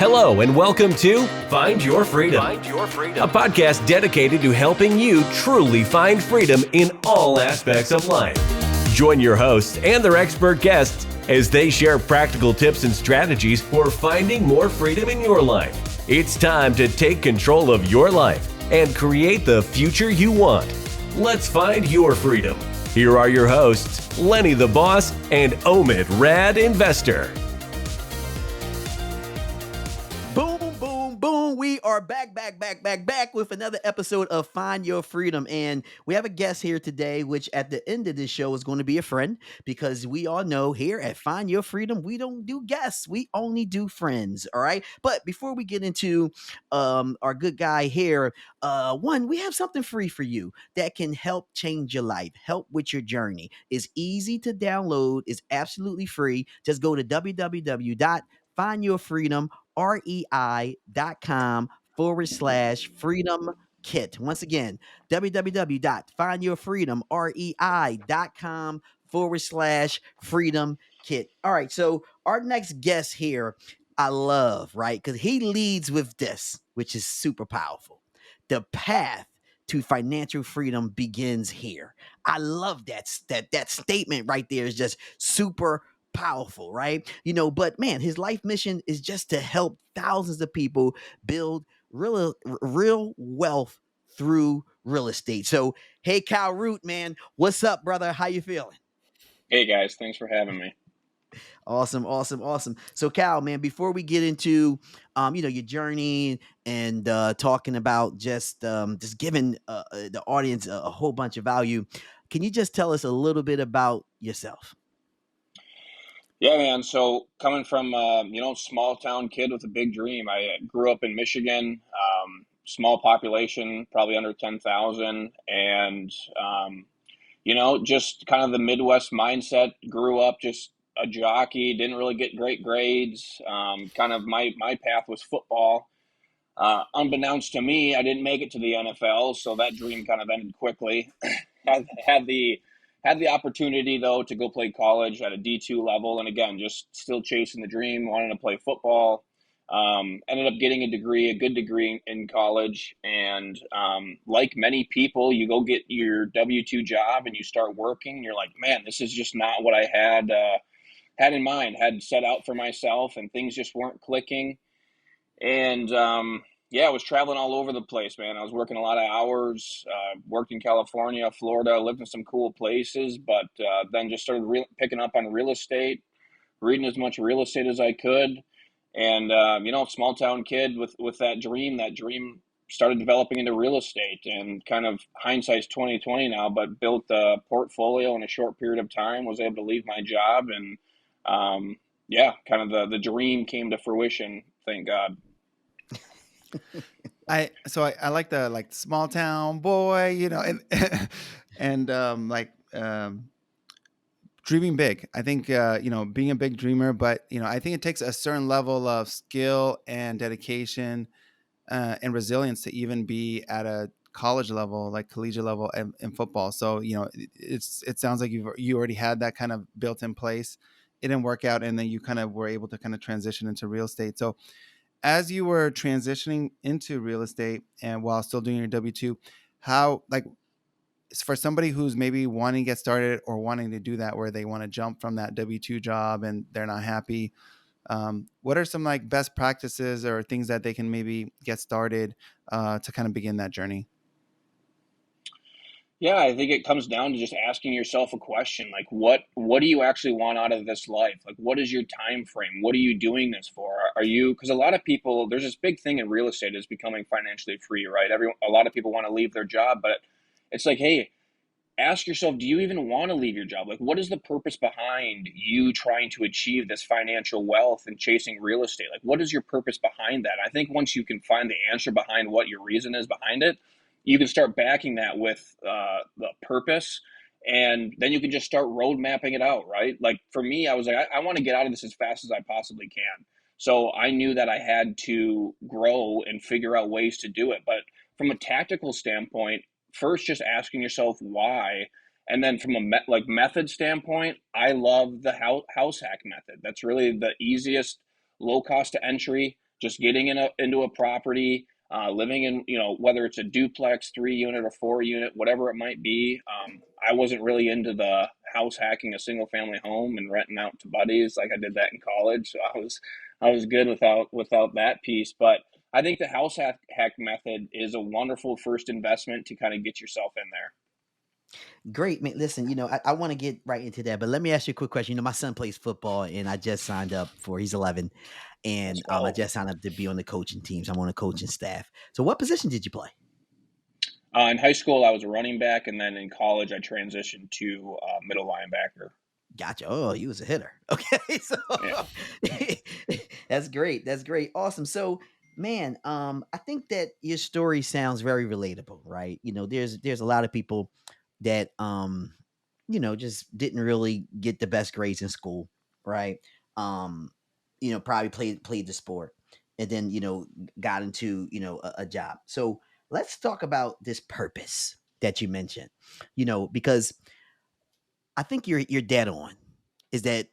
Hello and welcome to Find Your Freedom, a podcast dedicated to helping you truly find freedom in all aspects of life. Join your hosts and their expert guests as they share practical tips and strategies for finding more freedom in your life. It's time to take control of your life and create the future you want. Let's find your freedom. Here are your hosts, Lenny the Boss and Omid Rad Investor. We are back with another episode of Find Your Freedom. And we have a guest here today, which at the end of this show is going to be a friend, because we all know here at Find Your Freedom, we don't do guests. We only do friends. All right. But before we get into our good guy here, we have something free for you that can help change your life, help with your journey. It's easy to download. It's absolutely free. Just go to www.findyourfreedom.com/freedom kit. Once again, www.findyourfreedom.com/freedom kit. All right. So our next guest here, I love, right? Because he leads with this, which is super powerful. The path to financial freedom begins here. I love that statement right there is just super powerful, right? But man, his life mission is just to help thousands of people build real wealth through real estate. So, hey, Kyle Root, man, what's up, brother? How you feeling? Hey guys, thanks for having me. Awesome. So, Cal, man, before we get into, your journey and talking about just giving the audience a whole bunch of value, can you just tell us a little bit about yourself? Yeah, man. So coming from, small town kid with a big dream. I grew up in Michigan, small population, probably under 10,000. And, just kind of the Midwest mindset. Grew up just a jockey, didn't really get great grades. Kind of my path was football. Unbeknownst to me, I didn't make it to the NFL, so that dream kind of ended quickly. had the opportunity though to go play college at a D2 level, and again, just still chasing the dream, wanting to play football. Ended up getting a good degree in college, and like many people, you go get your W2 job and you start working. You're like, man, this is just not what I had in mind, had set out for myself, and things just weren't clicking. And I was traveling all over the place, man. I was working a lot of hours, worked in California, Florida, lived in some cool places, but then just started picking up on real estate, reading as much real estate as I could. And, small town kid with that dream started developing into real estate, and kind of hindsight's 2020 now, but built a portfolio in a short period of time, was able to leave my job, and kind of the dream came to fruition. Thank God. I like the small town boy, and dreaming big. I think being a big dreamer, but I think it takes a certain level of skill and dedication and resilience to even be at a college level, like collegiate level in football. So it sounds like you already had that kind of built in place. It didn't work out, and then you kind of were able to kind of transition into real estate. So as you were transitioning into real estate and while still doing your W-2, how, for somebody who's maybe wanting to get started or wanting to do that, where they want to jump from that W-2 job and they're not happy, what are some best practices or things that they can maybe get started to kind of begin that journey? Yeah, I think it comes down to just asking yourself a question, like what do you actually want out of this life? Like, what is your time frame? What are you doing this for? Are you, because a lot of people, there's this big thing in real estate is becoming financially free, right? A lot of people want to leave their job, but it's like, hey, ask yourself, do you even want to leave your job? Like, what is the purpose behind you trying to achieve this financial wealth and chasing real estate? Like, what is your purpose behind that? I think once you can find the answer behind what your reason is behind it, you can start backing that with the purpose, and then you can just start road mapping it out, right? Like for me, I was like, I want to get out of this as fast as I possibly can. So I knew that I had to grow and figure out ways to do it. But from a tactical standpoint, first just asking yourself why. And then from a method standpoint, I love the house hack method. That's really the easiest, low cost to entry, just getting into a property, living in, whether it's a duplex, 3 unit or 4 unit, whatever it might be. I wasn't really into the house hacking a single family home and renting out to buddies like I did that in college. So I was good without that piece. But I think the house hack method is a wonderful first investment to kind of get yourself in there. Great, man. Listen, I want to get right into that, but let me ask you a quick question. My son plays football, and I just signed up he's 11, Let's and I go. just signed up to be on the coaching teams. I'm on the coaching staff. So, what position did you play? In high school, I was a running back, and then in college, I transitioned to middle linebacker. Gotcha. Oh, you was a hitter. Okay, so Yeah. that's great. That's great. Awesome. So, man, I think that your story sounds very relatable, right? There's a lot of people that just didn't really get the best grades in school, right? Um, probably played the sport, and then got into a job. So let's talk about this purpose that you mentioned. Because I think you're dead on. Is that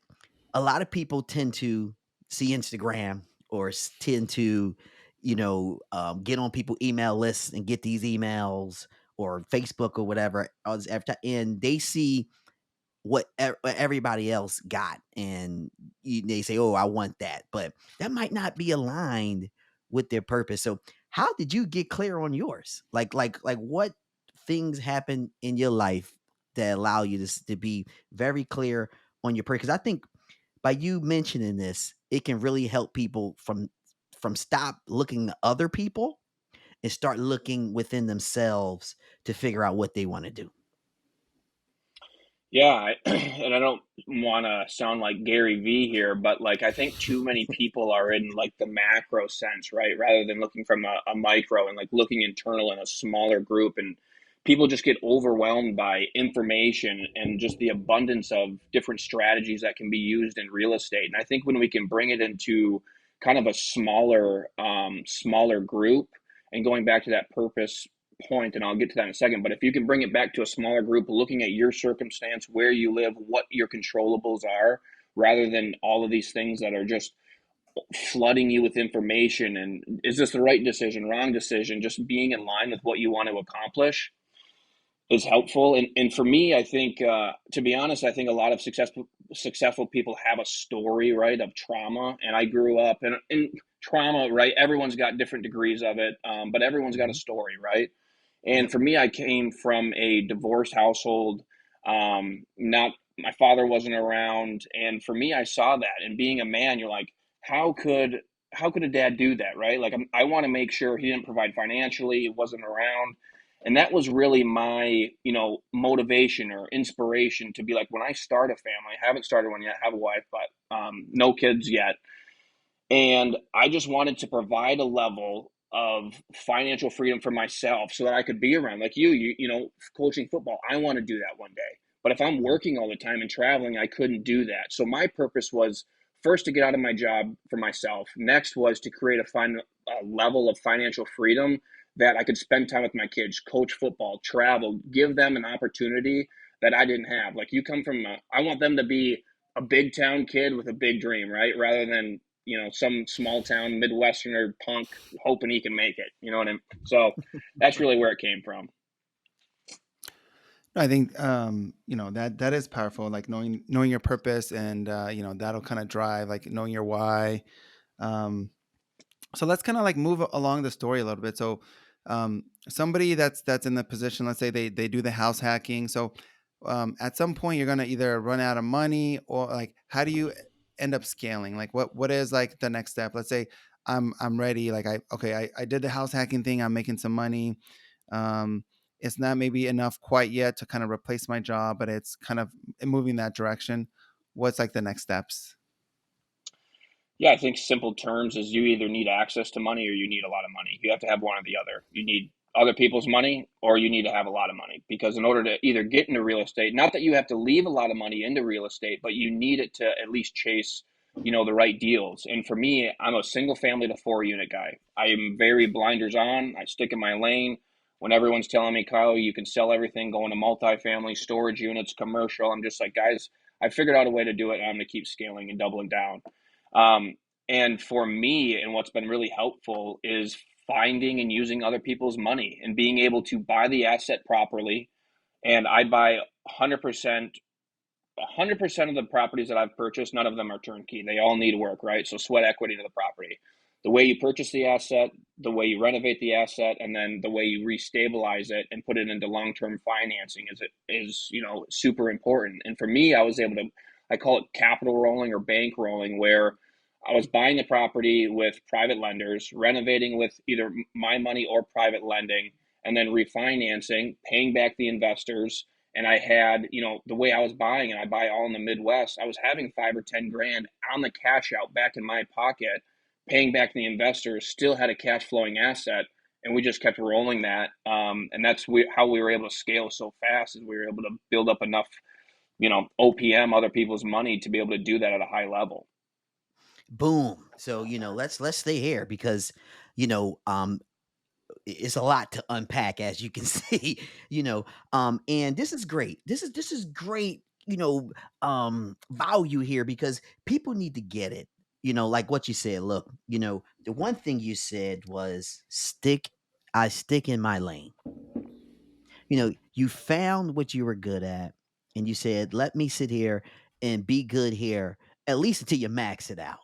a lot of people tend to see Instagram or tend to, get on people email lists and get these emails or Facebook or whatever, and they see what everybody else got, and they say, "Oh, I want that," but that might not be aligned with their purpose. So, how did you get clear on yours? Like, what things happen in your life that allow you to be very clear on your purpose? Because I think by you mentioning this, it can really help people from stop looking to other people and start looking within themselves to figure out what they want to do. Yeah, and I don't want to sound like Gary V here, but like I think too many people are in like the macro sense, right? Rather than looking from a micro and like looking internal in a smaller group. And people just get overwhelmed by information and just the abundance of different strategies that can be used in real estate. And I think when we can bring it into kind of a smaller group, and going back to that purpose point, and I'll get to that in a second, but if you can bring it back to a smaller group, looking at your circumstance, where you live, what your controllables are, rather than all of these things that are just flooding you with information, and is this the right decision, wrong decision, just being in line with what you want to accomplish is helpful. And for me, I think, to be honest, I think a lot of successful people have a story, right, of trauma. And I grew up in trauma, right? Everyone's got different degrees of it, but everyone's got a Mhm. story, right? And Yep. for me, I came from a divorced household. Not My father wasn't around, and for me, I saw that. And being a man, you're like, how could how could a dad do that, right? Like I want to make sure he didn't provide financially, he wasn't around, and that was really my motivation or inspiration to be like, when I start a family, I haven't started one yet, I have a wife, but no kids yet, and I just wanted to provide a level of financial freedom for myself so that I could be around like coaching football. I want to do that one day. But if I'm Mhm. working all the time and traveling, I couldn't do that. So my purpose was first to get out of my job for myself. Next was to create a level of financial freedom that I could spend time with my kids, coach football, travel, give them an opportunity that I didn't have. Like you come from, I want them to be a big town kid with a big dream, right? Rather than some small town Midwesterner punk hoping he can make it. You know what I mean? So that's really where it came from. No, I think that is powerful. Like knowing your purpose, and that'll kind of drive like knowing your why. Um, so let's kind of like move along the story a little bit. So somebody that's in the position, let's say they do the house hacking. So at some point you're gonna either run out of money, or like how do you end up scaling? Like what is like the next step? Let's say I'm ready. Like I did the house hacking thing. I'm making some money. Um, it's not maybe enough quite yet to kind of replace my job, but it's kind of moving that direction. What's like the next steps? Yeah, I think simple terms is you either need access to money or you need a lot of money. You have to have one or the other. You need other people's money or you need to have a lot of money, because in order to either get into real estate, not that you have to leave a lot of money into real estate, but you need it to at least chase, the right deals. And for me, I'm a single family to 4 unit guy. I am very blinders on. I stick in my lane. When everyone's telling me, Kyle, you can sell everything, go into multifamily, storage units, commercial, I'm just like, guys, I figured out a way to do it, and I'm going to keep scaling and doubling down. And for me, and what's been really helpful is finding and using other people's money and being able to buy the asset properly. And I buy 100% of the properties that I've purchased, none of them are turnkey. They all need work, right? So sweat equity to the property. The way you purchase the asset, the way you renovate the asset, and then the way you restabilize it and put it into long-term financing is super important. And for me, I was able to, I call it capital rolling or bank rolling, where I was buying the property with private lenders, renovating with either my money or private lending, and then refinancing, paying back the investors. And I had, the way I was buying, and I buy all in the Midwest, I was having 5 or 10 grand on the cash out back in my pocket, paying back the investors, still had a cash flowing asset. And we just kept rolling that. And that's how we were able to scale so fast, is we were able to build up enough, OPM, other people's money, to be able to do that at a high level. Boom. So, let's stay here because, you know, um, it's a lot to unpack, as you can see, and this is great. This is great, value here because people need to get it. Like what you said. Look, the one thing you said was I stick in my lane. You found what you were good at and you said, let me sit here and be good here, at least until you max it out.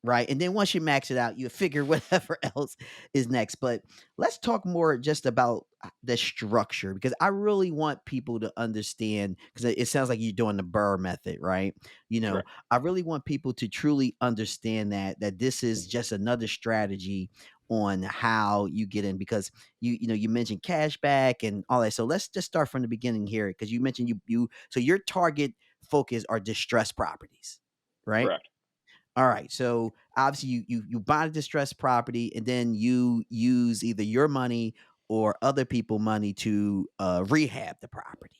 Right. And then once you max it out, you figure whatever else is next. But let's talk more just about the structure because I really want people to understand because it sounds like you're doing the Burr method, right? Correct. I really want people to truly understand that this is just another strategy on how you get in because you mentioned cashback and all that. So let's just start from the beginning here because you mentioned so your target focus are distressed properties, right? Correct. All right. So obviously you buy a distressed property and then you use either your money or other people money to rehab the property,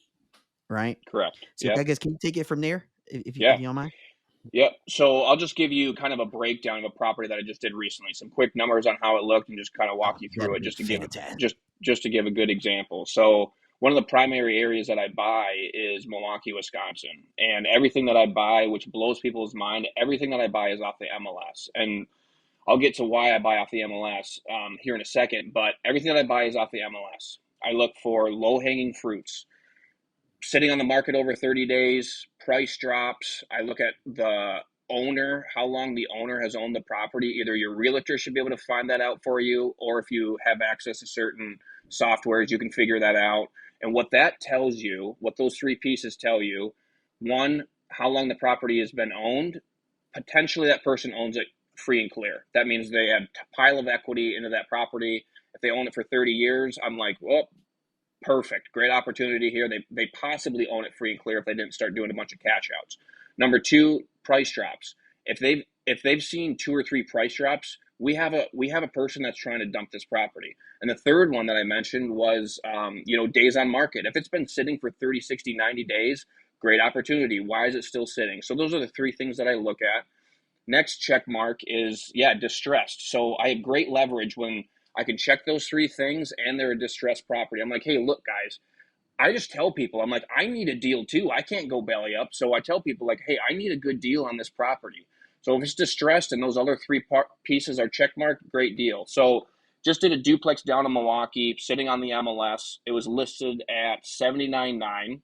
right? Correct. So I Yep. guess can you take it from there if Yeah. you don't mind? Yep. So I'll just give you kind of a breakdown of a property that I just did recently. Some quick numbers on how it looked, and just kind of walk Oh, you through that'll it, be fantastic. just to give a good example. So one of the primary areas that I buy is Milwaukee, Wisconsin, and everything that I buy, which blows people's mind, everything that I buy is off the MLS. And I'll get to why I buy off the MLS here in a second. But everything that I buy is off the MLS. I look for low hanging fruits sitting on the market over 30 days, price drops. I look at the owner, how long the owner has owned the property. Either your realtor should be able to find that out for you, or if you have access to certain softwares, you can figure that out. And what that tells you, what those three pieces tell you, one, how long the property has been owned. Potentially that person owns it free and clear. That means they have a pile of equity into that property. If they own it for 30 years, I'm like, well, perfect. Great opportunity here. They possibly own it free and clear if they didn't start doing a bunch of cash outs. Number two, price drops. If they've seen two or three price drops, we have a person that's trying to dump this property. And the third one that I mentioned was days on market. If it's been sitting for 30, 60, 90 days, great opportunity. Why is it still sitting? So those are the three things that I look at. Next check mark is, distressed. So I have great leverage when I can check those three things and they're a distressed property. I'm like, hey, look, guys, I just tell people, I'm like, I need a deal too. I can't go belly up. So I tell people, like, hey, I need a good deal on this property. So if it's distressed and those other three pieces are check marked, great deal. So just did a duplex down in Milwaukee, sitting on the MLS. It was listed at 79.9.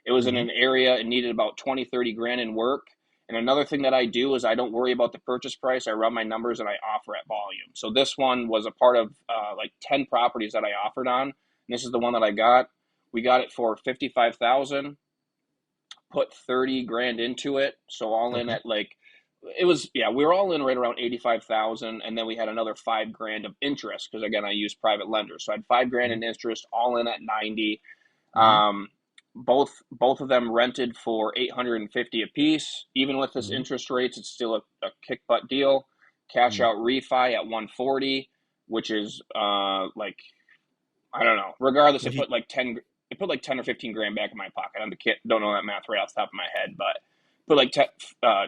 It was in Hmm. an area it needed about 20, 30 grand in work. And another thing that I do is I don't worry about the purchase price. I run my numbers and I offer at volume. So this one was a part of like 10 properties that I offered on. And this is the one that I got. We got it for 55,000, put 30 grand into it. So all in Okay. at like, it was, yeah, we were all in right around 85,000. And then we had another 5 grand of interest because again, I use private lenders. So I had 5 grand Hmm. in interest, all in at 90. Hmm. Um, both of them rented for 850 a piece. Even with this Hmm. interest rates, it's still a kick butt deal. Cash Hmm. out refi at 140, which is like, I don't know. Regardless, What you? it put like 10 or 15 grand back in my pocket. I'm the kid, don't know that math right off the top of my head, but put like uh,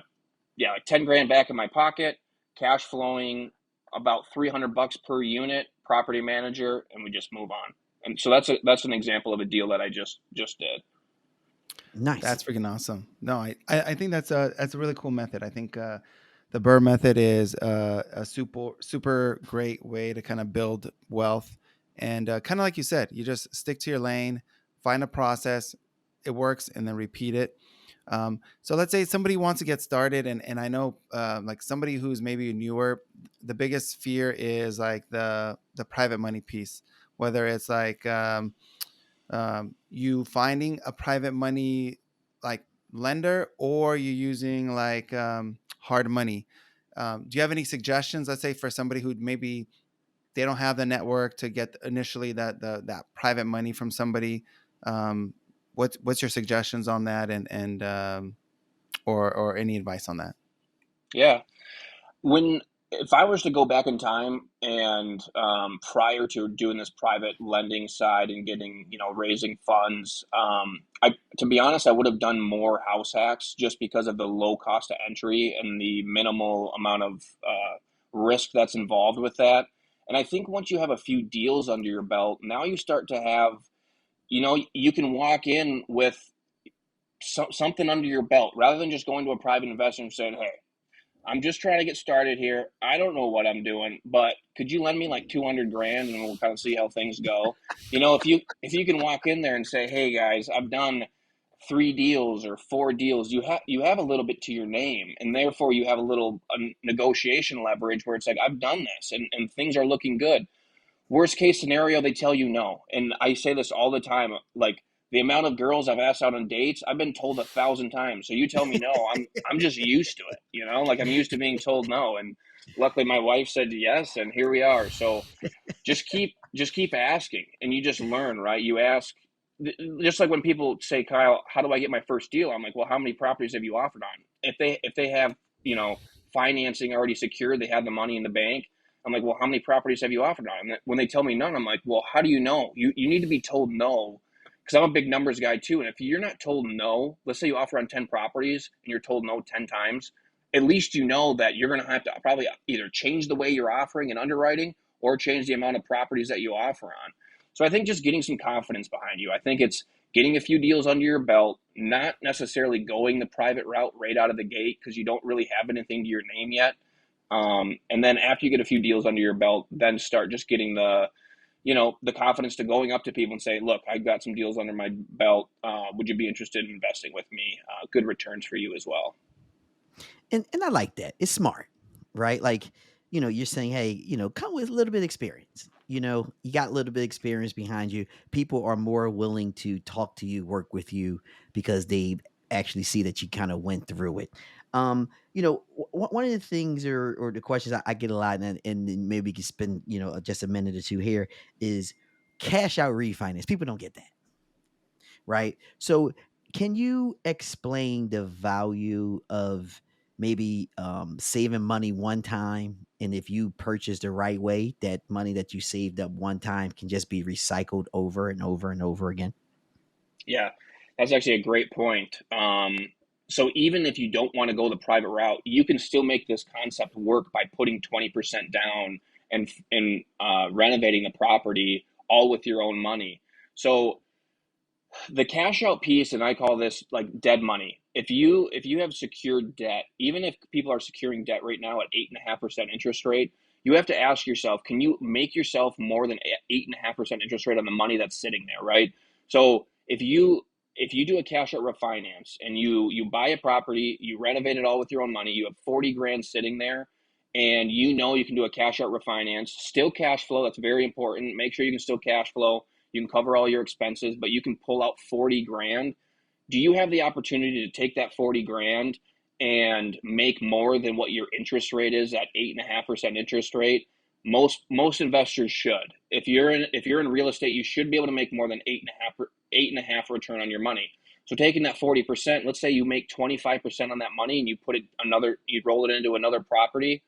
like 10 grand back in my pocket, cash flowing about 300 bucks per unit, property manager, and we just move on. And so that's an example of a deal that I just did. Nice. That's freaking awesome. No, I think that's a really cool method. I think the Burr method is a super great way to kind of build wealth. And kind of like you said, you just stick to your lane, find a process, it works, and then repeat it. So let's say somebody wants to get started, and I know like somebody who's maybe newer, the biggest fear is like the private money piece, whether it's like you finding a private money like lender, or you using like hard money. Do you have any suggestions, let's say, for somebody who maybe they don't have the network to get initially that private money from somebody? What's your suggestions on that, and or any advice on that? Yeah. When if I was to go back in time and prior to doing this private lending side and getting, raising funds, I to be honest, I would have done more house hacks just because of the low cost of entry and the minimal amount of risk that's involved with that. And I think once you have a few deals under your belt, now you start to have, you can walk in with something under your belt rather than just going to a private investor and saying, "Hey, I'm just trying to get started here. I don't know what I'm doing, but could you lend me like 200 grand and we'll kind of see how things go?" If you can walk in there and say, "Hey guys, I've done 3 deals or 4 deals," you have a little bit to your name, and therefore you have a little negotiation leverage where it's like, "I've done this and things are looking good." Worst case scenario, they tell you no. And I say this all the time. Like, the amount of girls I've asked out on dates, I've been told 1,000 times. So you tell me no, I'm just used to it. Like, I'm used to being told no. And luckily my wife said yes, and here we are. So just keep asking, and you just learn, right? You ask, just like when people say, "Kyle, how do I get my first deal?" I'm like, "Well, how many properties have you offered on?" If they have, financing already secured, they have the money in the bank. I'm like, "Well, how many properties have you offered on?" And when they tell me none, I'm like, "Well, how do you know? You need to be told no." Because I'm a big numbers guy too. And if you're not told no, let's say you offer on 10 properties and you're told no 10 times, at least you know that you're going to have to probably either change the way you're offering and underwriting, or change the amount of properties that you offer on. So I think just getting some confidence behind you. I think it's getting a few deals under your belt, not necessarily going the private route right out of the gate because you don't really have anything to your name yet. And then after you get a few deals under your belt, then start just getting the confidence to going up to people and say, "Look, I've got some deals under my belt. Would you be interested in investing with me? Good returns for you as well." And I like that. It's smart, right? Like, you're saying, hey, come with a little bit of experience. You got a little bit of experience behind you. People are more willing to talk to you, work with you because they actually see that you kind of went through it. One of the things or the questions I get a lot, and then maybe we can spend, just a minute or two here, is cash out refinance. People don't get that, right? So, can you explain the value of maybe saving money one time, and if you purchase the right way, that money that you saved up one time can just be recycled over and over and over again? Yeah, that's actually a great point. So even if you don't want to go the private route, you can still make this concept work by putting 20% down and renovating the property all with your own money. So the cash out piece, and I call this like dead money. If you have secured debt, even if people are securing debt right now at 8.5% interest rate, you have to ask yourself, can you make yourself more than 8.5% interest rate on the money that's sitting there, right? So if you do a cash out refinance and you buy a property, you renovate it all with your own money, you have 40 grand sitting there, and you can do a cash out refinance, still cash flow. That's very important. Make sure you can still cash flow. You can cover all your expenses, but you can pull out 40 grand. Do you have the opportunity to take that 40 grand and make more than what your interest rate is at 8.5% interest rate? Most investors should. If you're in real estate, you should be able to make more than 8.5 return on your money. So taking that 40%, let's say you make 25% on that money and you roll it into another property.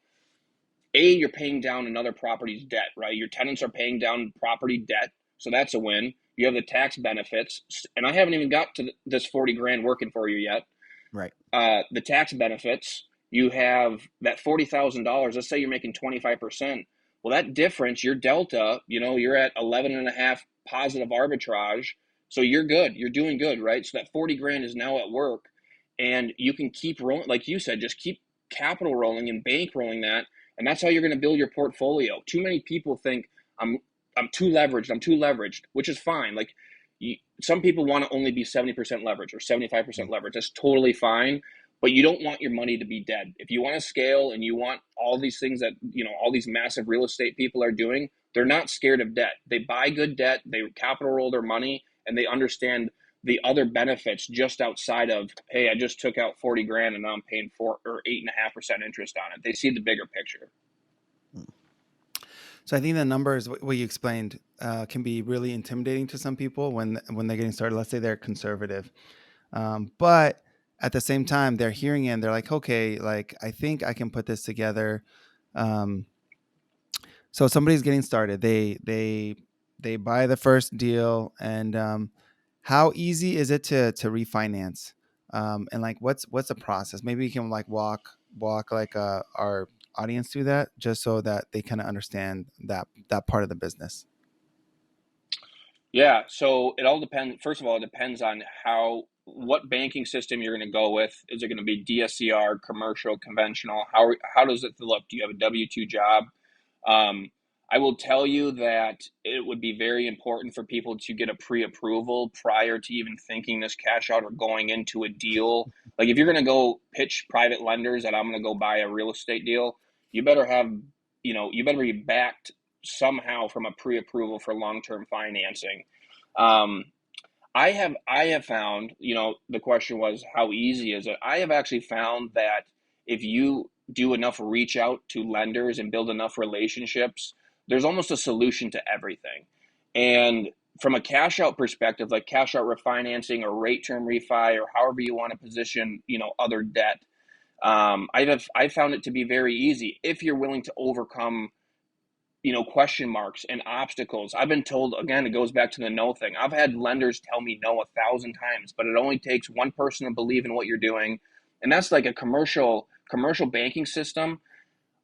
You're paying down another property's debt, right? Your tenants are paying down property debt, so that's a win. You have the tax benefits, and I haven't even got to this 40 grand working for you yet. Right. The tax benefits, you have that $40,000. Let's say you're making 25%. Well, that difference, your delta, you're at 11 and a half positive arbitrage. So you're good. You're doing good, right? So that 40 grand is now at work, and you can keep rolling. Like you said, just keep capital rolling and bankrolling that, and that's how you're going to build your portfolio. Too many people think I'm too leveraged, which is fine. Like some people want to only be 70% leverage or 75% leverage. That's totally fine. But you don't want your money to be dead. If you want to scale and you want all these things that, all these massive real estate people are doing, they're not scared of debt. They buy good debt, they capital roll their money, and they understand the other benefits just outside of, hey, I just took out 40 grand and now I'm paying 4 or 8.5% interest on it. They see the bigger picture. So I think the numbers, what you explained, can be really intimidating to some people when they're getting started. Let's say they're conservative, but at the same time, they're hearing it and they're like, okay, like I think I can put this together. So somebody's getting started. They buy the first deal, and how easy is it to refinance? And like, what's the process? Maybe we can like walk like our audience through that, just so that they kind of understand that part of the business. Yeah, so it all depends. First of all, it depends on what banking system you're going to go with. Is it going to be DSCR, commercial, conventional? How does it look? Do you have a W-2 job? I will tell you that it would be very important for people to get a pre-approval prior to even thinking this cash out or going into a deal. Like if you're going to go pitch private lenders that I'm going to go buy a real estate deal, you better be backed somehow from a pre-approval for long-term financing. I have found, the question was, how easy is it? I have actually found that if you do enough reach out to lenders and build enough relationships, there's almost a solution to everything. And from a cash out perspective, like cash out refinancing or rate term refi or however you want to position, other debt, I've found it to be very easy if you're willing to overcome question marks and obstacles. I've been told, again, it goes back to the no thing. I've had lenders tell me no 1,000 times, but it only takes one person to believe in what you're doing. And that's like a commercial banking system.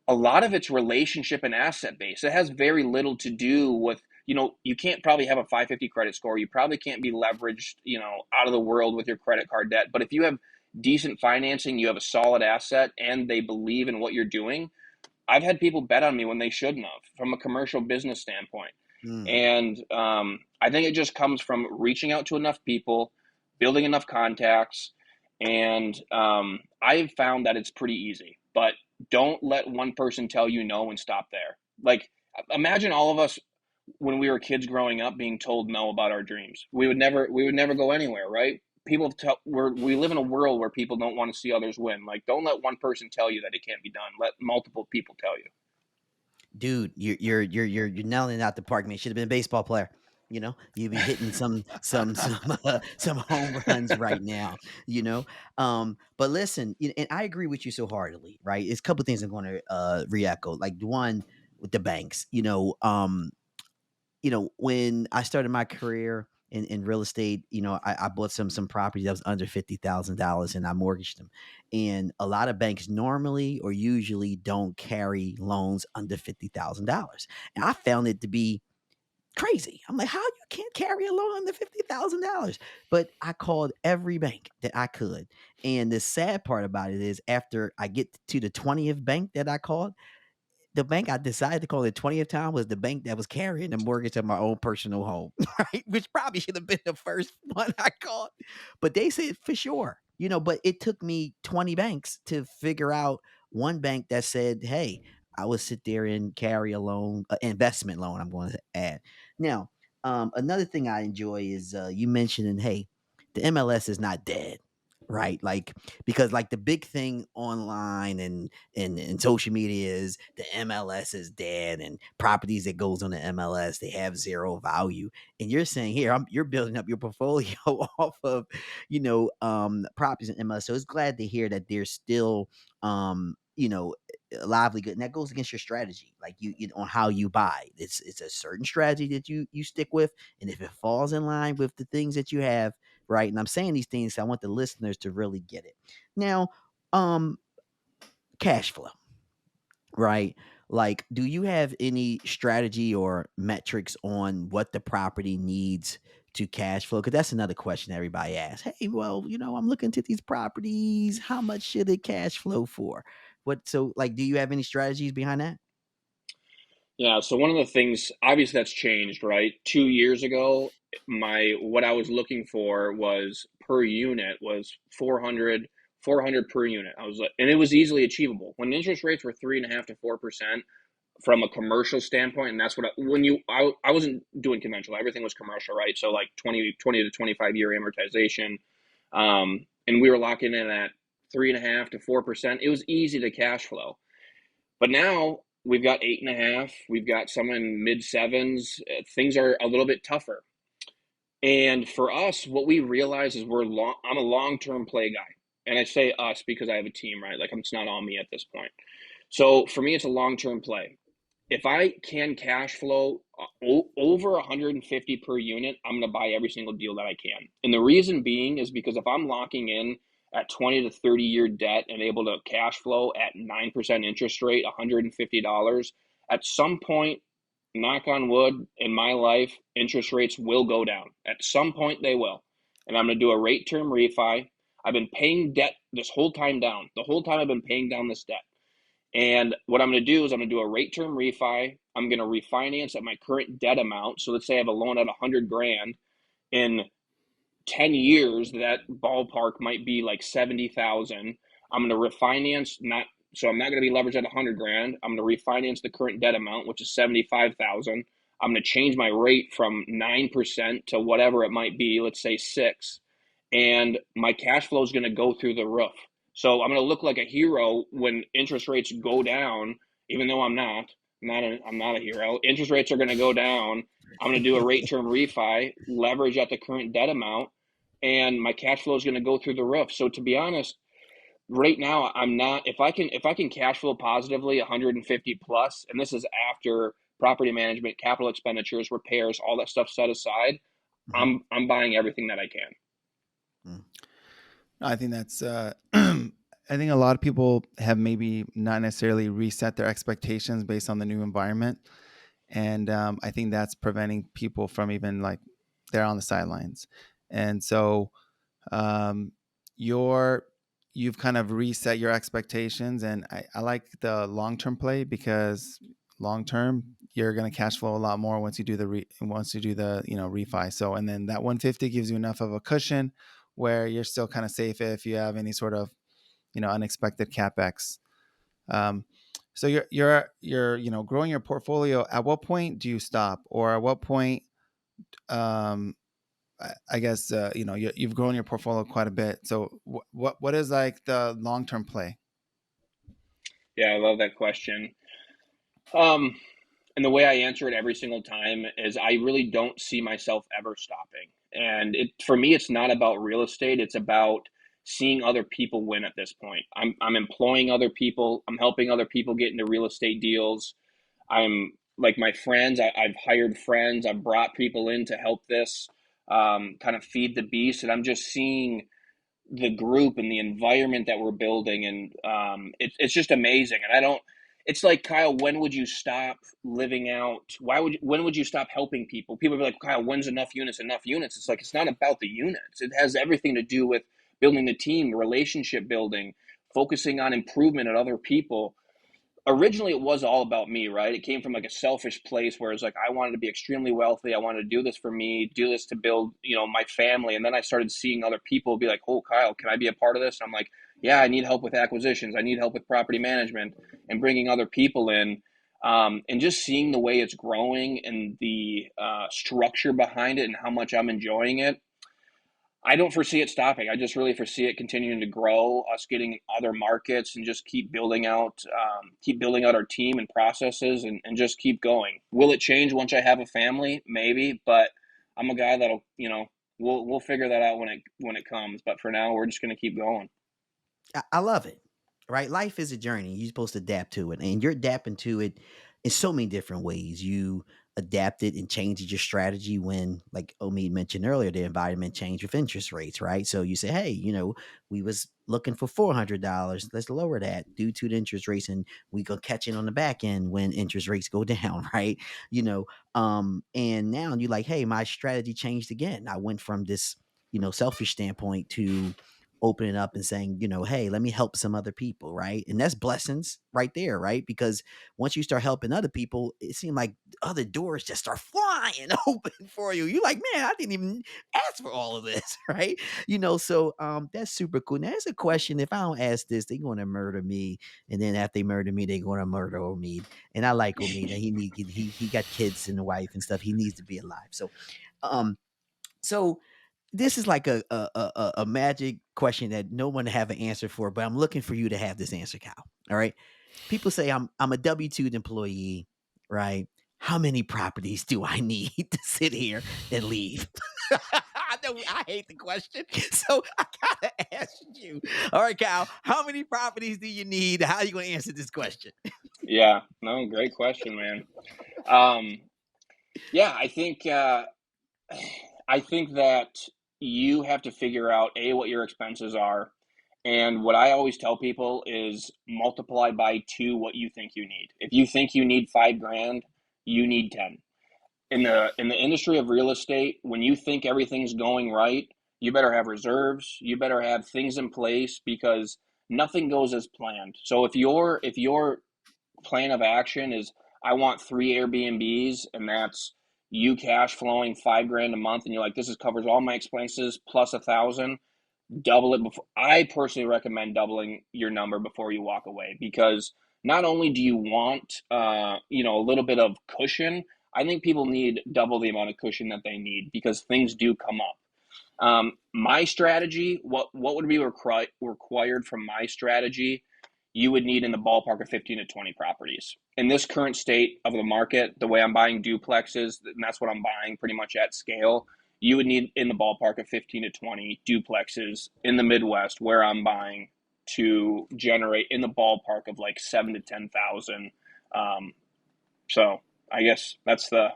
A lot of it's relationship and asset based. It has very little to do with, you can't probably have a 550 credit score. You probably can't be leveraged, out of the world with your credit card debt. But if you have decent financing, you have a solid asset, and they believe in what you're doing, I've had people bet on me when they shouldn't have from a commercial business standpoint. And I think it just comes from reaching out to enough people, building enough contacts. And I've found that it's pretty easy, but don't let one person tell you no and stop there. Like, imagine all of us when we were kids growing up being told no about our dreams. We would never go anywhere, right? We live in a world where people don't want to see others win. Like, don't let one person tell you that it can't be done. Let multiple people tell you. Dude, you're nailing it out the park, man. Should have been a baseball player. You'd be hitting some home runs right now. But listen, and I agree with you so heartily. Right, it's a couple of things I'm going to re-echo. Like one with the banks. When I started my career in real estate, I bought some property that was under $50,000 and I mortgaged them. And a lot of banks normally or usually don't carry loans under $50,000. And I found it to be crazy. I'm like, how you can't carry a loan under $50,000? But I called every bank that I could. And the sad part about it is after I get to the 20th bank that I called, the bank I decided to call the 20th time was the bank that was carrying the mortgage of my own personal home, right? Which probably should have been the first one I called. But they said for sure, but it took me 20 banks to figure out one bank that said, hey, I would sit there and carry a loan, investment loan, I'm going to add. Now, another thing I enjoy is you mentioning, hey, the MLS is not dead. Right. Like, because like the big thing online and social media is the MLS is dead and properties that goes on the MLS, they have zero value. And you're saying here, you're building up your portfolio off of, properties in MLS. So it's glad to hear that there's still, lively good. And that goes against your strategy. Like you on how you buy. It's a certain strategy that you stick with. And if it falls in line with the things that you have, right. And I'm saying these things, so I want the listeners to really get it. Now, cash flow, right? Like, do you have any strategy or metrics on what the property needs to cash flow? Because that's another question everybody asks. Hey, well, I'm looking to these properties. How much should it cash flow for? So like, do you have any strategies behind that? Yeah, so one of the things, obviously that's changed, right? 2 years ago, what I was looking for was per unit was 400 per unit. I was like, and it was easily achievable. When interest rates were 3.5 to 4% from a commercial standpoint, and that's what I wasn't doing conventional, everything was commercial, right? So like 20 to 25 year amortization. And we were locking in at 3.5 to 4%. It was easy to cash flow. But now we've got 8.5. We've got some in mid sevens. Things are a little bit tougher. And for us, what we realize is I'm a long term play guy, and I say us because I have a team, right? Like it's not on me at this point. So for me, it's a long term play. If I can cash flow over 150 per unit, I'm going to buy every single deal that I can. And the reason being is because if I'm locking in at 20 to 30 year debt and able to cash flow at 9% interest rate, $150, at some point, knock on wood, in my life, interest rates will go down. At some point, they will. And I'm going to do a rate term refi. I've been paying debt this whole time down. The whole time I've been paying down this debt. And what I'm going to do is I'm going to do a rate term refi. I'm going to refinance at my current debt amount. So let's say I have a loan at 100 grand. In 10 years, that ballpark might be like 70,000. I'm going to refinance, so I'm not going to be leveraged at 100 grand. I'm going to refinance the current debt amount, which is 75,000. I'm going to change my rate from 9% to whatever it might be, let's say 6, and my cash flow is going to go through the roof. So I'm going to look like a hero when interest rates go down, even though I'm not. I'm not a hero. Interest rates are going to go down. I'm going to do a rate term refi, leverage at the current debt amount, and my cash flow is going to go through the roof. So to be honest, right now I'm not. If I can cash flow positively 150 plus, and this is after property management, capital expenditures, repairs, all that stuff set aside, Mhm. I'm buying everything that I can. I think that's I think a lot of people have maybe not necessarily reset their expectations based on the new environment, and I think that's preventing people from even like they're on the sidelines. And so um, you've kind of reset your expectations, and I like the long term play because long term you're going to cash flow a lot more once you do the refi. So and then that 150 gives you enough of a cushion where you're still kind of safe if you have any sort of unexpected capex. Um, so you're growing your portfolio. At what point do you stop, or at what point um, I guess you've grown your portfolio quite a bit. So what is like the long term play? Yeah, I love that question. Um, and the way I answer it every single time is I really don't see myself ever stopping. And for me, it's not about real estate. It's about seeing other people win at this point. I'm employing other people. I'm helping other people get into real estate deals. I'm like my friends. I've hired friends. I've brought people in to help this kind of feed the beast. And I'm just seeing the group and the environment that we're building, and it's just amazing. And I don't. It's like, Kyle, when would you stop living out? When would you stop helping people? People be like, Kyle, when's enough units? Enough units. It's like it's not about the units. It has everything to do with building the team, relationship building, focusing on improvement at other people. Originally it was all about me, right? It came from like a selfish place where it's like I wanted to be extremely wealthy. I wanted to do this for me, do this to build, my family. And then I started seeing other people be like, "Oh, Kyle, can I be a part of this?" And I'm like, "Yeah, I need help with acquisitions. I need help with property management," and bringing other people in, and just seeing the way it's growing and the structure behind it and how much I'm enjoying it. I don't foresee it stopping. I just really foresee it continuing to grow, us getting other markets, and just keep building out our team and processes, and just keep going. Will it change once I have a family? Maybe, but I'm a guy that'll, we'll figure that out when it comes. But for now, we're just going to keep going. I love it. Right? Life is a journey. You're supposed to adapt to it. And you're adapting to it in so many different ways. You adapted and changed your strategy when, like Omid mentioned earlier, the environment changed with interest rates, right? So you say, hey, we was looking for $400. Let's lower that due to the interest rates, and we go catch it on the back end when interest rates go down, right? And now you're like, hey, my strategy changed again. I went from this, selfish standpoint to opening up and saying, hey, let me help some other people, right? And that's blessings right there, right? Because once you start helping other people, it seems like other doors just start flying open for you. You're like, man, I didn't even ask for all of this, right? So that's super cool. Now, there's a question. If I don't ask this, they're going to murder me, and then after they murder me, they're going to murder Omid. And I like Omid. And he got kids and a wife and stuff. He needs to be alive. Um, so this is like a magic question that no one have an answer for, but I'm looking for you to have this answer, Kyle. All right. People say I'm a W-2 employee, right? How many properties do I need to sit here and leave? I know I hate the question, so I gotta ask you. All right, Kyle, how many properties do you need? How are you gonna answer this question? Yeah, no, great question, man. Um, yeah, I think that you have to figure out what your expenses are, and what I always tell people is multiply by two what you think you need. If you think you need 5 grand, you need 10. In the industry of real estate, when you think everything's going right, you better have reserves, you better have things in place, because nothing goes as planned. So if your plan of action is, I want 3 Airbnbs, and that's you cash flowing 5 grand a month, and you're like, this is covers all my expenses plus 1,000, double it before. I personally recommend doubling your number before you walk away, because not only do you want a little bit of cushion, I think people need double the amount of cushion that they need, because things do come up. My strategy, what would be required from my strategy, you would need in the ballpark of 15 to 20 properties. In this current state of the market, the way I'm buying duplexes, and that's what I'm buying pretty much at scale, you would need in the ballpark of 15 to 20 duplexes in the Midwest where I'm buying, to generate in the ballpark of like 7 to 10,000. So I guess that's the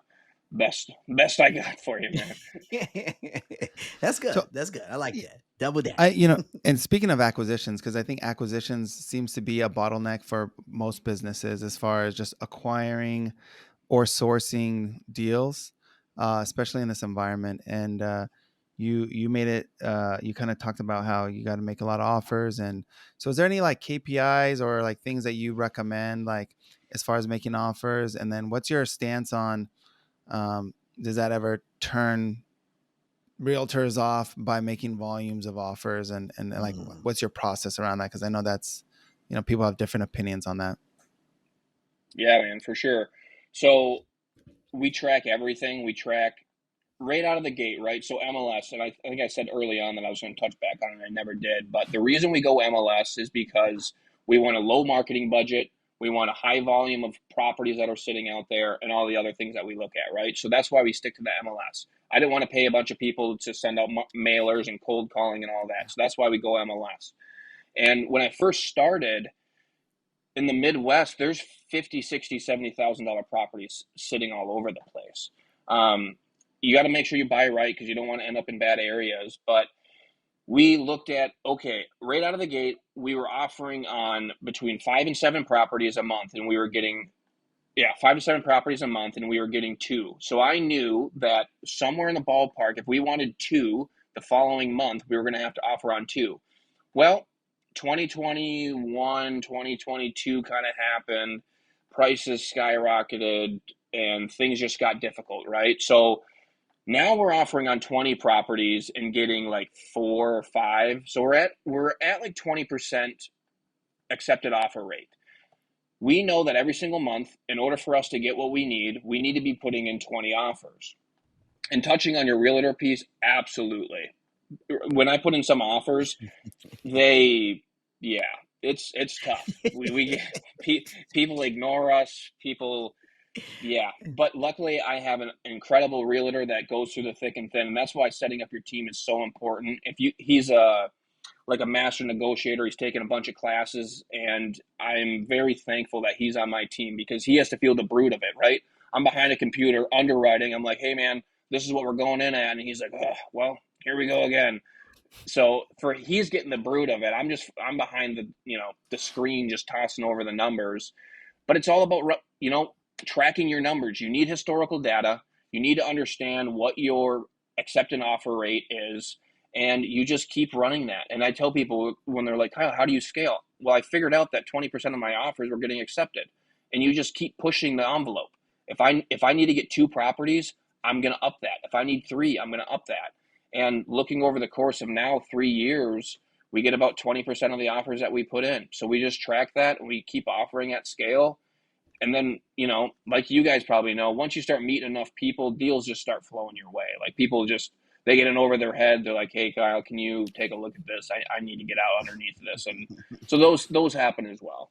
best I got for you, man. That's good. So That's good. I like that. Double that. and speaking of acquisitions, because I think acquisitions seems to be a bottleneck for most businesses as far as just acquiring or sourcing deals, especially in this environment. And you made it. You kind of talked about how you got to make a lot of offers. And so, is there any like KPIs or like things that you recommend, like as far as making offers? And then, what's your stance on? Does that ever turn realtors off by making volumes of offers, and like what's your process around that? Because I know that's, people have different opinions on that. Yeah, man, for sure. So we track everything. We track right out of the gate, right? So MLS, and I think I said early on that I was going to touch back on it, and I never did. But the reason we go MLS is because we want a low marketing budget. We want a high volume of properties that are sitting out there, and all the other things that we look at, right? So that's why we stick to the MLS. I didn't want to pay a bunch of people to send out mailers and cold calling and all that. So that's why we go MLS. And when I first started in the Midwest, there's 50, 60, $70,000 properties sitting all over the place. You got to make sure you buy right, because you don't want to end up in bad areas. But we looked at, okay, right out of the gate, we were offering on between 5 and 7 properties a month, and we were getting, 5 to 7 properties a month, and we were getting 2. So I knew that somewhere in the ballpark, if we wanted 2 the following month, we were going to have to offer on 2. Well, 2021, 2022 kind of happened. Prices skyrocketed, and things just got difficult, right? So now we're offering on 20 properties and getting like 4 or 5. So we're at like 20% accepted offer rate. We know that every single month, in order for us to get what we need to be putting in 20 offers. And touching on your realtor piece, absolutely. When I put in some offers, it's tough. We people ignore us. But luckily I have an incredible realtor that goes through the thick and thin, and that's why setting up your team is so important. He's like a master negotiator. He's taken a bunch of classes, and I'm very thankful that he's on my team, because he has to feel the brunt of it, right? I'm behind a computer underwriting. I'm like, hey man, this is what we're going in at, and he's like, oh, well, here we go again. So he's getting the brunt of it. I'm behind the screen, just tossing over the numbers. But it's all about tracking your numbers. You need historical data. You need to understand what your acceptance offer rate is, and you just keep running that. And I tell people when they're like, Kyle, how do you scale? Well, I figured out that 20% of my offers were getting accepted, and you just keep pushing the envelope. If I need to get 2 properties, I'm going to up that. If I need 3, I'm going to up that. And looking over the course of now 3 years, we get about 20% of the offers that we put in. So we just track that and we keep offering at scale. And then, like you guys probably know, once you start meeting enough people, deals just start flowing your way. Like people just, they get in over their head. They're like, hey, Kyle, can you take a look at this? I need to get out underneath this. And so those happen as well.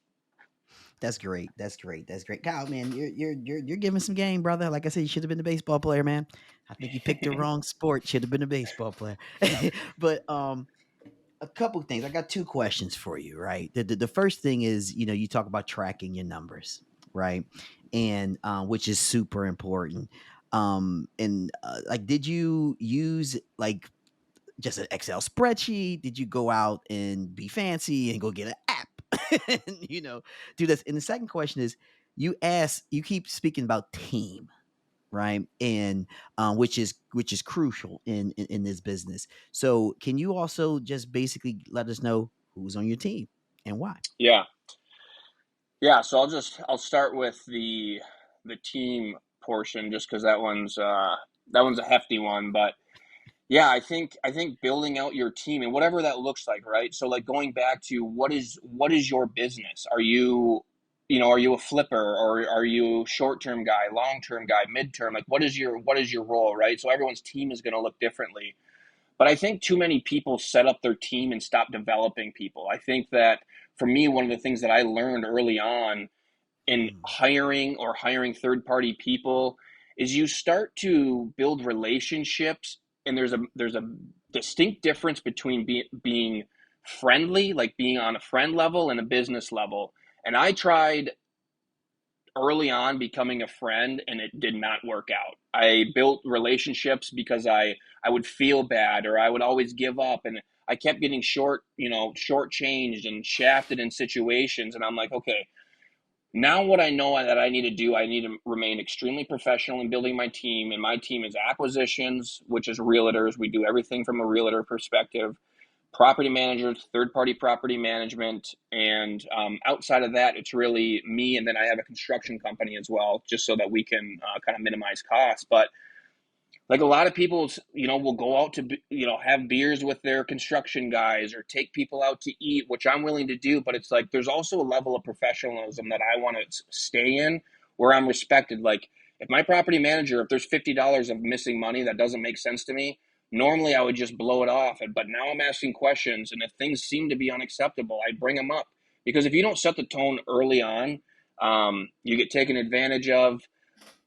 That's great. That's great. That's great. Kyle, man, you're giving some game, brother. Like I said, you should have been a baseball player, man. I think you picked the wrong sport. Should have been a baseball player. But a couple things. I got 2 questions for you, right? The first thing is, you talk about tracking your numbers, right? And which is super important. And like, did you use like just an Excel spreadsheet? Did you go out and be fancy and go get an app? And do this. And the second question is, you keep speaking about team, right? And which is crucial in this business. So can you also just basically let us know who's on your team and why? Yeah. So I'll start with the team portion, just because that one's a hefty one. But yeah, I think building out your team and whatever that looks like, right? So like going back to what is your business? Are you a flipper, or are you short-term guy, long-term guy, mid-term? Like what is your role, right? So everyone's team is going to look differently. But I think too many people set up their team and stop developing people. I think that for me, one of the things that I learned early on in Mm. hiring third-party people is you start to build relationships, and there's a distinct difference between being friendly, like being on a friend level, and a business level. And I tried early on becoming a friend, and it did not work out. I built relationships because I would feel bad, or I would always give up, and I kept getting shortchanged and shafted in situations. And I'm like, okay, now what I know that I need to do, I need to remain extremely professional in building my team. And my team is acquisitions, which is realtors. We do everything from a realtor perspective, property managers, third party property management. And outside of that, it's really me. And then I have a construction company as well, just so that we can kind of minimize costs. But like a lot of people, will go out to, have beers with their construction guys, or take people out to eat, which I'm willing to do. But it's like, there's also a level of professionalism that I want to stay in, where I'm respected. Like if my property manager, if there's $50 of missing money that doesn't make sense to me, normally I would just blow it off. But now I'm asking questions. And if things seem to be unacceptable, I bring them up, because if you don't set the tone early on, you get taken advantage of.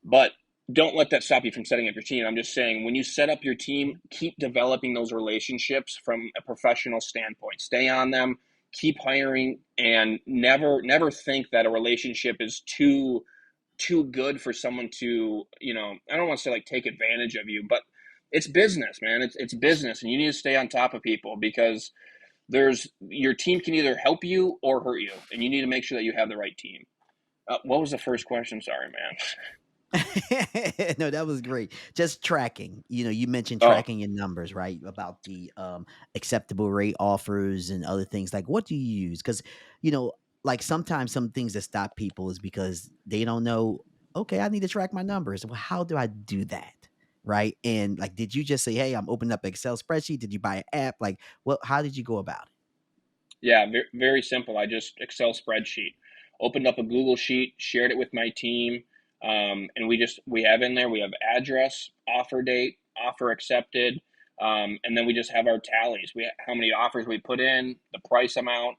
But don't let that stop you from setting up your team. I'm just saying, when you set up your team, keep developing those relationships from a professional standpoint. Stay on them, keep hiring, and never think that a relationship is too good for someone to, I don't want to say like take advantage of you, but it's business, man. It's business, and you need to stay on top of people, because your team can either help you or hurt you, and you need to make sure that you have the right team. What was the first question? Sorry, man. No, that was great. Just tracking. You mentioned Oh, tracking your numbers, right? About the acceptable rate offers and other things. Like, what do you use? Because you know, like sometimes some things that stop people is because they don't know. Okay, I need to track my numbers. Well, how do I do that? Right? And like, did you just say, "Hey, I'm opening up Excel spreadsheet"? Did you buy an app? Like, what? How did you go about it? yeah, very simple. I just Excel spreadsheet, opened up a Google sheet, shared it with my team, and we have in there, we have address, offer date, offer accepted, and then we just have our tallies. How many offers we put in, the price amount,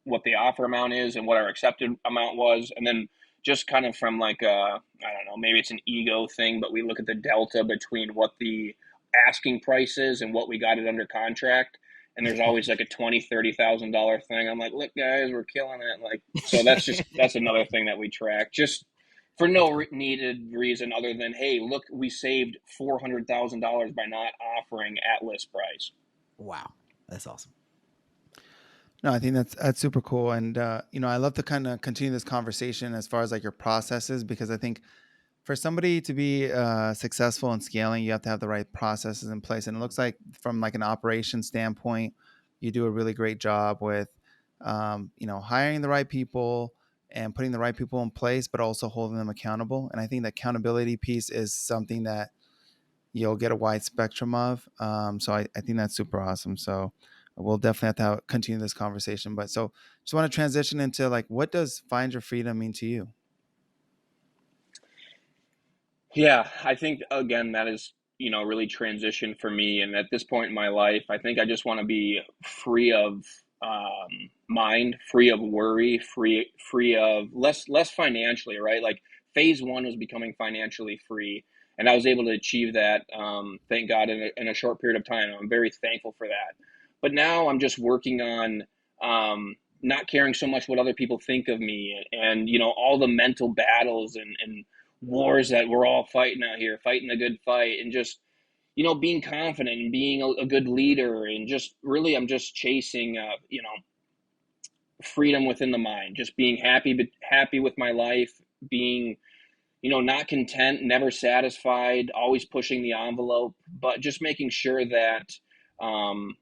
what the offer amount is, and what our accepted amount was. And then just kind of from like I don't know, maybe it's an ego thing, but we look at the delta between what the asking price is and what we got it under contract. And there's always like a $20,000-$30,000 thing. I'm like, look, guys, we're killing it. Like, so that's another thing that we track, just for no That's cool. needed reason other than, hey, look, we saved $400,000 by not offering at list price. Wow, that's awesome. No, I think that's super cool, and I love to kind of continue this conversation as far as like your processes, because I think For somebody to be successful in scaling, you have to have the right processes in place. And it looks like from like an operation standpoint, you do a really great job with, hiring the right people and putting the right people in place, but also holding them accountable. And I think the accountability piece is something that you'll get a wide spectrum of. So I think that's super awesome. So we'll definitely have to continue this conversation. But so just want to transition into like, what does find your freedom mean to you? Yeah, I think again that is, really transition for me. And at this point in my life, I think I just want to be free of mind, free of worry, free of less financially, right? Like phase one was becoming financially free, and I was able to achieve that. Thank God in a short period of time. I'm very thankful for that. But now I'm just working on not caring so much what other people think of me, and all the mental battles and wars that we're all fighting out here, fighting a good fight, and just being confident and being a good leader, and just really I'm just chasing freedom within the mind, just being happy, but happy with my life, being not content, never satisfied, always pushing the envelope, but just making sure um,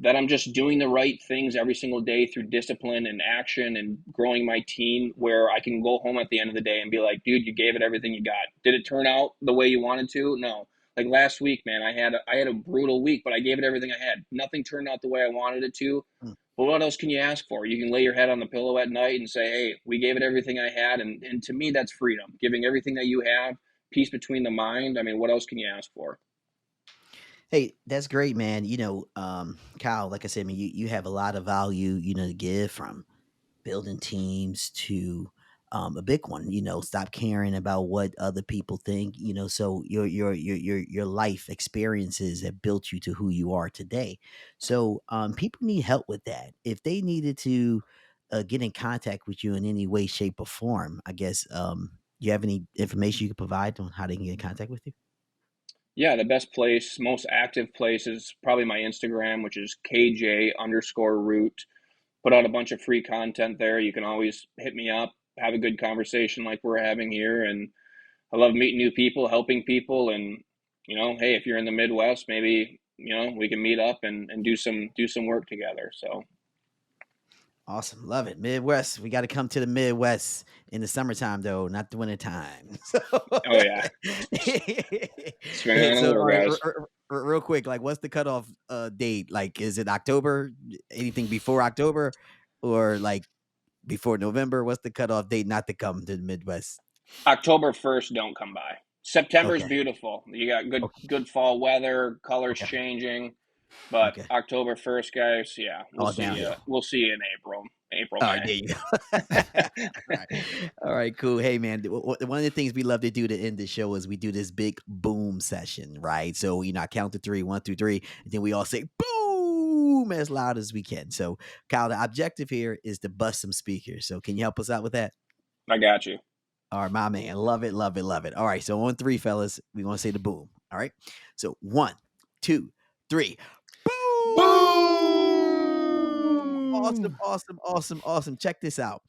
that I'm just doing the right things every single day through discipline and action and growing my team, where I can go home at the end of the day and be like, dude, you gave it everything you got. Did it turn out the way you wanted to? No. Like last week, man, I had a brutal week, but I gave it everything I had. Nothing turned out the way I wanted it to. Mm. But what else can you ask for? You can lay your head on the pillow at night and say, hey, we gave it everything I had. And to me, that's freedom. Giving everything that you have, peace between the mind. I mean, what else can you ask for? Hey, that's great, man. Kyle, like I said, I mean, you have a lot of value, to give, from building teams to a big one. Stop caring about what other people think. So your life experiences have built you to who you are today. So people need help with that. If they needed to get in contact with you in any way, shape, or form, I guess you have any information you could provide on how they can get in contact with you? Yeah, the best place, most active place is probably my Instagram, which is KJ_root. Put out a bunch of free content there. You can always hit me up, have a good conversation like we're having here. And I love meeting new people, helping people. And, hey, if you're in the Midwest, maybe, we can meet up and do some work together. So Awesome. Love it. Midwest. We got to come to the Midwest in the summertime, though, not the winter time. So, oh yeah. Swing on so all over, right, guys. real quick, like, what's the cutoff date? Like, is it October? Anything before October, or like before November? What's the cutoff date not to come to the Midwest? October 1st, don't come by. September is Okay. beautiful. You got Okay. good fall weather, colors Okay. changing. But Okay. October 1st, guys, yeah, we'll All see you. downhill. We'll see you in April, All right, there May. you go. All right. All right, cool. Hey, man, one of the things we love to do to end the show is we do this big boom session, right? So, I count to three, 1, 2, 3, and then we all say boom as loud as we can. So, Kyle, the objective here is to bust some speakers. So, can you help us out with that? I got you. All right, my man. Love it, love it, love it. All right, so on three, fellas, we want to say the boom. All right. So 1, 2, 3. Boom! Awesome, Boom! awesome, awesome, awesome. Check this out.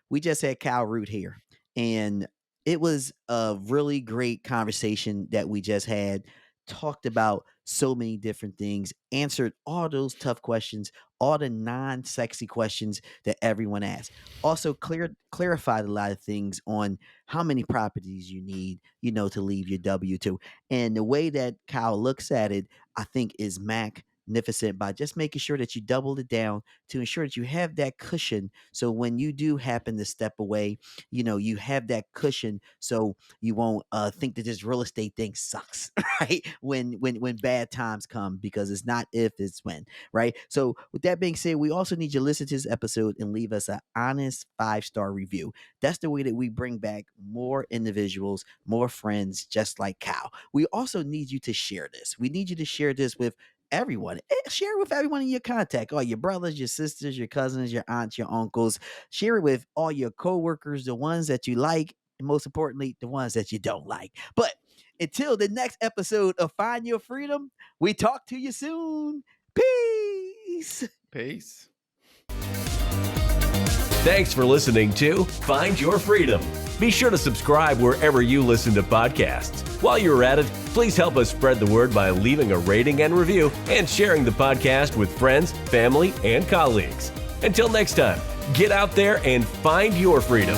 We just had Cal Root here, and it was a really great conversation that we just had. Talked about so many different things, answered all those tough questions, all the non-sexy questions that everyone asks. Also clarified a lot of things on how many properties you need, to leave your W2. And the way that Kyle looks at it, I think, is magnificent, by just making sure that you double it down to ensure that you have that cushion. So when you do happen to step away, you have that cushion, so you won't think that this real estate thing sucks, right? When bad times come, because it's not if, it's when, right? So with that being said, we also need you to listen to this episode and leave us an honest 5-star review. That's the way that we bring back more individuals, more friends just like Cal. We also need you to share this. We need you to share this with everyone. Share it with everyone in your contact, all your brothers, your sisters, your cousins, your aunts, your uncles. Share it with all your coworkers, the ones that you like, and most importantly, the ones that you don't like. But until the next episode of Find Your Freedom, we talk to you soon. Peace. Peace. Thanks for listening to Find Your Freedom. Be sure to subscribe wherever you listen to podcasts. While you're at it, please help us spread the word by leaving a rating and review and sharing the podcast with friends, family, and colleagues. Until next time, get out there and find your freedom.